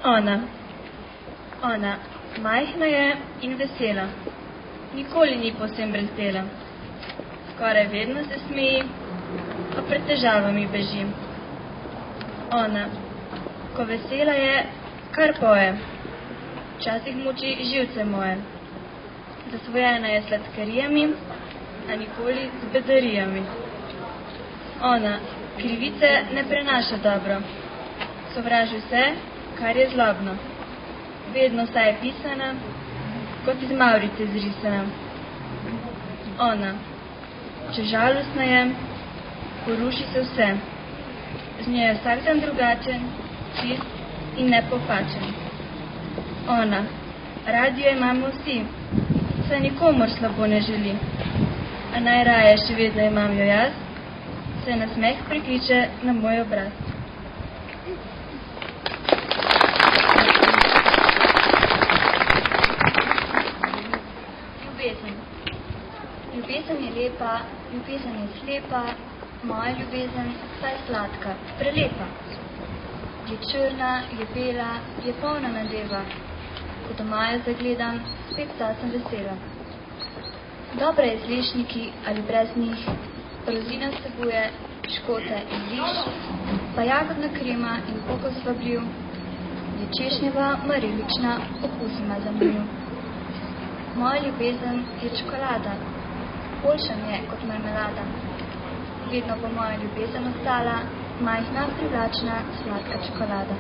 Ona, majhna je in vesela. Nikoli ni povsem brezdela. Skoraj vedno se smeji, a pred težavami beži. Ona, ko vesela je, kar poje. Včasih muči živce moje. Zasvojena je sladkarijami, a nikoli z bedarijami. Ona, krivice ne prenaša dobro. Sovraži vse, kar je zlobno. Vedno saj je pisana, kot iz mavrice zrisana. Ona, če žalostna je, poruši se vse. Z njo je vsak dan drugačen, čist in nepopačen. Ona, radi jo imamo vsi, saj nikomor slabo ne želi. A najraje še vedno imam jo jaz, se nasmeh prikliče na moj obraz. Ljubezen. Ljubezen je lepa, ljubezen je slepa, moja ljubezen pa je sladka, prelepa. Je črna, je bela, je polna nadeva, ko doma jo zagledam, spet sem vesela. Dobra je z lešniki ali brez njih, rozina vsebuje, škote in riž, pa jagodna krema in kokos vabljiv, je češnjeva, marelična, okus ima zanimiv. Moja ljubezen je čokolada, boljša mi je kot marmelada. Vedno bo moja ljubezen ostala, majhna, privlačna, sladka čokolada.